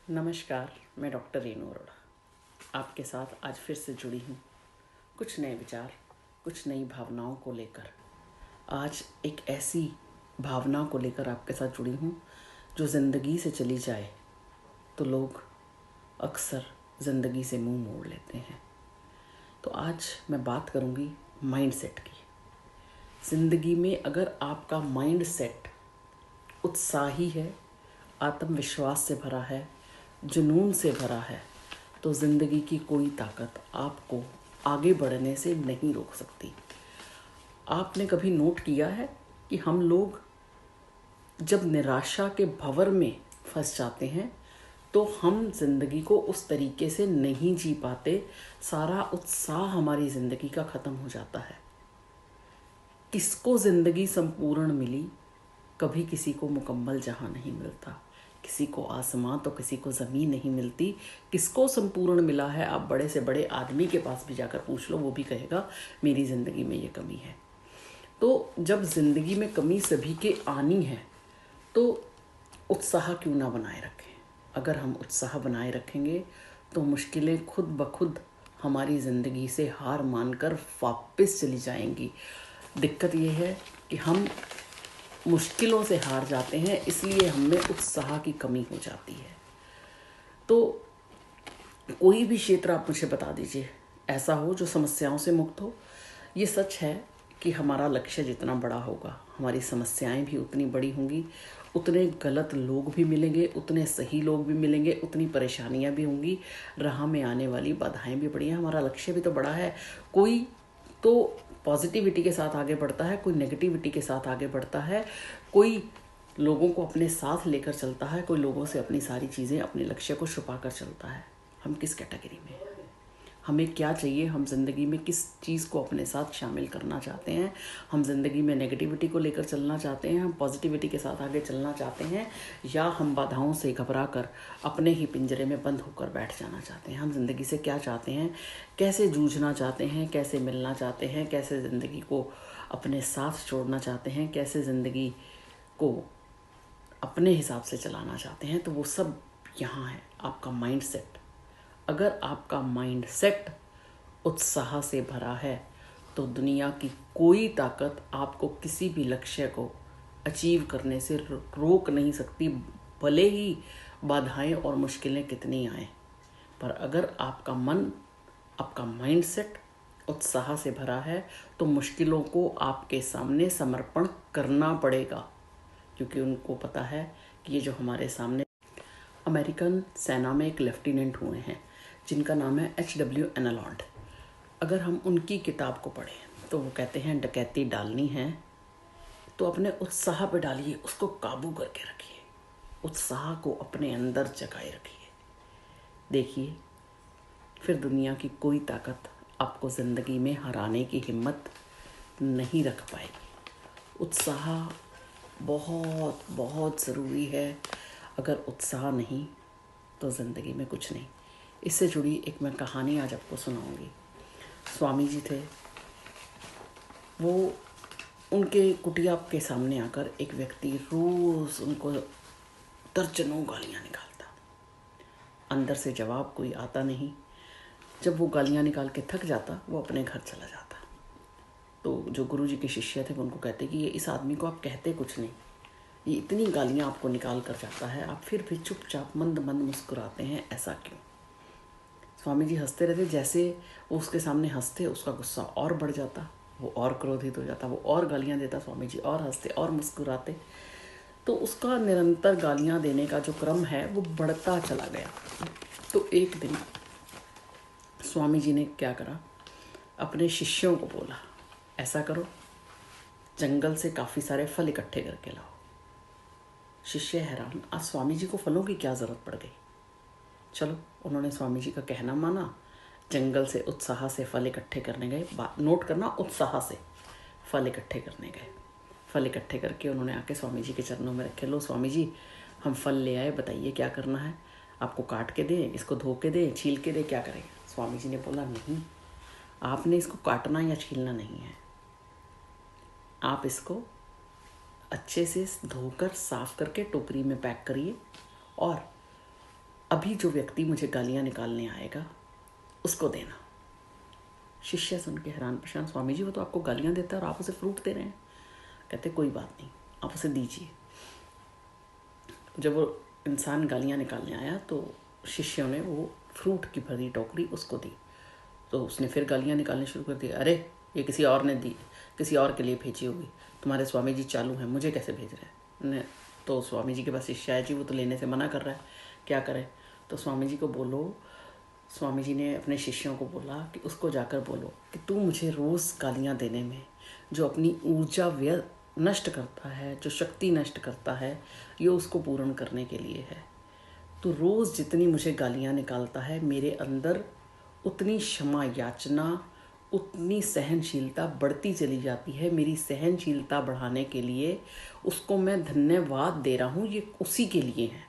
नमस्कार, मैं डॉक्टर रेनू अरोड़ा आपके साथ आज फिर से जुड़ी हूँ कुछ नए विचार, कुछ नई भावनाओं को लेकर। आज एक ऐसी भावना को लेकर आपके साथ जुड़ी हूँ जो ज़िंदगी से चली जाए तो लोग अक्सर ज़िंदगी से मुंह मोड़ लेते हैं। तो आज मैं बात करूँगी माइंड सेट की। ज़िंदगी में अगर आपका माइंड सेट उत्साही है, आत्मविश्वास से भरा है, जुनून से भरा है, तो ज़िंदगी की कोई ताकत आपको आगे बढ़ने से नहीं रोक सकती। आपने कभी नोट किया है कि हम लोग जब निराशा के भंवर में फंस जाते हैं तो हम ज़िंदगी को उस तरीके से नहीं जी पाते, सारा उत्साह हमारी ज़िंदगी का ख़त्म हो जाता है। किसको ज़िंदगी संपूर्ण मिली? कभी किसी को मुकम्मल जहां नहीं मिलता, किसी को आसमां तो किसी को ज़मीन नहीं मिलती। किसको संपूर्ण मिला है? आप बड़े से बड़े आदमी के पास भी जाकर पूछ लो, वो भी कहेगा मेरी ज़िंदगी में ये कमी है। तो जब ज़िंदगी में कमी सभी के आनी है तो उत्साह क्यों ना बनाए रखें। अगर हम उत्साह बनाए रखेंगे तो मुश्किलें खुद ब खुद हमारी ज़िंदगी से हार मानकर वापस चली जाएंगी। दिक्कत ये है कि हम मुश्किलों से हार जाते हैं, इसलिए हमें उत्साह की कमी हो जाती है। तो कोई भी क्षेत्र आप मुझे बता दीजिए ऐसा हो जो समस्याओं से मुक्त हो। ये सच है कि हमारा लक्ष्य जितना बड़ा होगा हमारी समस्याएं भी उतनी बड़ी होंगी, उतने गलत लोग भी मिलेंगे, उतने सही लोग भी मिलेंगे, उतनी परेशानियां भी होंगी, राह में आने वाली बाधाएं भी बड़ी हैं। हमारा लक्ष्य भी तो बड़ा है। कोई तो पॉजिटिविटी के साथ आगे बढ़ता है, कोई नेगेटिविटी के साथ आगे बढ़ता है, कोई लोगों को अपने साथ लेकर चलता है, कोई लोगों से अपनी सारी चीज़ें, अपने लक्ष्य को छुपा कर चलता है। हम किस कैटेगरी में हैं? हमें क्या चाहिए? हम ज़िंदगी में किस चीज़ को अपने साथ शामिल करना चाहते हैं? हम ज़िंदगी में नेगेटिविटी को लेकर चलना चाहते हैं, हम पॉजिटिविटी के साथ आगे चलना चाहते हैं, या हम बाधाओं से घबरा कर अपने ही पिंजरे में बंद होकर बैठ जाना चाहते हैं? हम ज़िंदगी से क्या चाहते हैं? कैसे जूझना चाहते हैं? कैसे मिलना चाहते हैं? कैसे ज़िंदगी को अपने साथ छोड़ना चाहते हैं? कैसे ज़िंदगी को अपने हिसाब से चलाना चाहते हैं? तो वो सब यहाँ है, आपका माइंड सेट। अगर आपका माइंड सेट उत्साह से भरा है तो दुनिया की कोई ताकत आपको किसी भी लक्ष्य को अचीव करने से रोक नहीं सकती, भले ही बाधाएं और मुश्किलें कितनी आएं। पर अगर आपका मन, आपका माइंड सेट उत्साह से भरा है तो मुश्किलों को आपके सामने समर्पण करना पड़ेगा, क्योंकि उनको पता है कि ये जो हमारे सामने अमेरिकन सेना में एक लेफ्टिनेंट हुए हैं जिनका नाम है H.W. एनालॉन्ड। अगर हम उनकी किताब को पढ़ें तो वो कहते हैं डकैती डालनी है तो अपने उत्साह पे डालिए, उसको काबू करके रखिए, उत्साह को अपने अंदर जगाए रखिए। देखिए, फिर दुनिया की कोई ताकत आपको ज़िंदगी में हराने की हिम्मत नहीं रख पाएगी। उत्साह बहुत बहुत ज़रूरी है। अगर उत्साह नहीं तो ज़िंदगी में कुछ नहीं। इससे जुड़ी एक मैं कहानी आज आपको सुनाऊंगी। स्वामी जी थे, वो उनके कुटिया के सामने आकर एक व्यक्ति रोज़ उनको दर्जनों गालियाँ निकालता। अंदर से जवाब कोई आता नहीं। जब वो गालियाँ निकाल के थक जाता वो अपने घर चला जाता। तो जो गुरु जी के शिष्य थे वो उनको कहते कि ये इस आदमी को आप कहते कुछ नहीं, ये इतनी गालियाँ आपको निकाल कर जाता है, आप फिर भी चुपचाप मंद मंद मुस्कुराते हैं, ऐसा क्यों? स्वामी जी हंसते रहते। जैसे वो उसके सामने हंसते उसका गुस्सा और बढ़ जाता, वो और क्रोधित हो जाता, वो और गालियाँ देता। स्वामी जी और हंसते और मुस्कुराते। तो उसका निरंतर गालियाँ देने का जो क्रम है वो बढ़ता चला गया। तो एक दिन स्वामी जी ने क्या करा, अपने शिष्यों को बोला ऐसा करो, जंगल से काफ़ी सारे फल इकट्ठे करके लाओ। शिष्य हैरान, आज स्वामी जी को फलों की क्या ज़रूरत पड़ गई? चलो, उन्होंने स्वामी जी का कहना माना, जंगल से उत्साह से फल इकट्ठे करने गए। नोट करना, उत्साह से फल इकट्ठे करने गए। फल इकट्ठे करके उन्होंने आके स्वामी जी के चरणों में रखे। लो स्वामी जी, हम फल ले आए, बताइए क्या करना है? आपको काट के दें, इसको धो के दें, छील के दें, क्या करेंगे? स्वामी जी ने बोला नहीं, आपने इसको काटना या छीलना नहीं है, आप इसको अच्छे से धोकर साफ करके टोकरी में पैक करिए और अभी जो व्यक्ति मुझे गालियाँ निकालने आएगा उसको देना। शिष्य सुन के हैरान परेशान, स्वामी जी वो तो आपको गालियाँ देता है और आप उसे फ्रूट दे रहे हैं। कहते कोई बात नहीं, आप उसे दीजिए। जब वो इंसान गालियाँ निकालने आया तो शिष्यों ने वो फ्रूट की भरी टोकरी उसको दी। तो उसने फिर गालियाँ निकालनी शुरू कर दी, अरे ये किसी और ने दी, किसी और के लिए भेजी होगी, तुम्हारे स्वामी जी चालू हैं, मुझे कैसे भेज रहे हैं। तो स्वामी जी के पास शिष्य आया, जी वो तो लेने से मना कर रहा है, क्या करें। तो स्वामी जी को बोलो, स्वामी जी ने अपने शिष्यों को बोला कि उसको जाकर बोलो कि तू मुझे रोज़ गालियाँ देने में जो अपनी ऊर्जा व्यय नष्ट करता है, जो शक्ति नष्ट करता है, ये उसको पूर्ण करने के लिए है। तो रोज़ जितनी मुझे गालियाँ निकालता है, मेरे अंदर उतनी क्षमा याचना, उतनी सहनशीलता बढ़ती चली जाती है। मेरी सहनशीलता बढ़ाने के लिए उसको मैं धन्यवाद दे रहा हूँ, ये उसी के लिए है।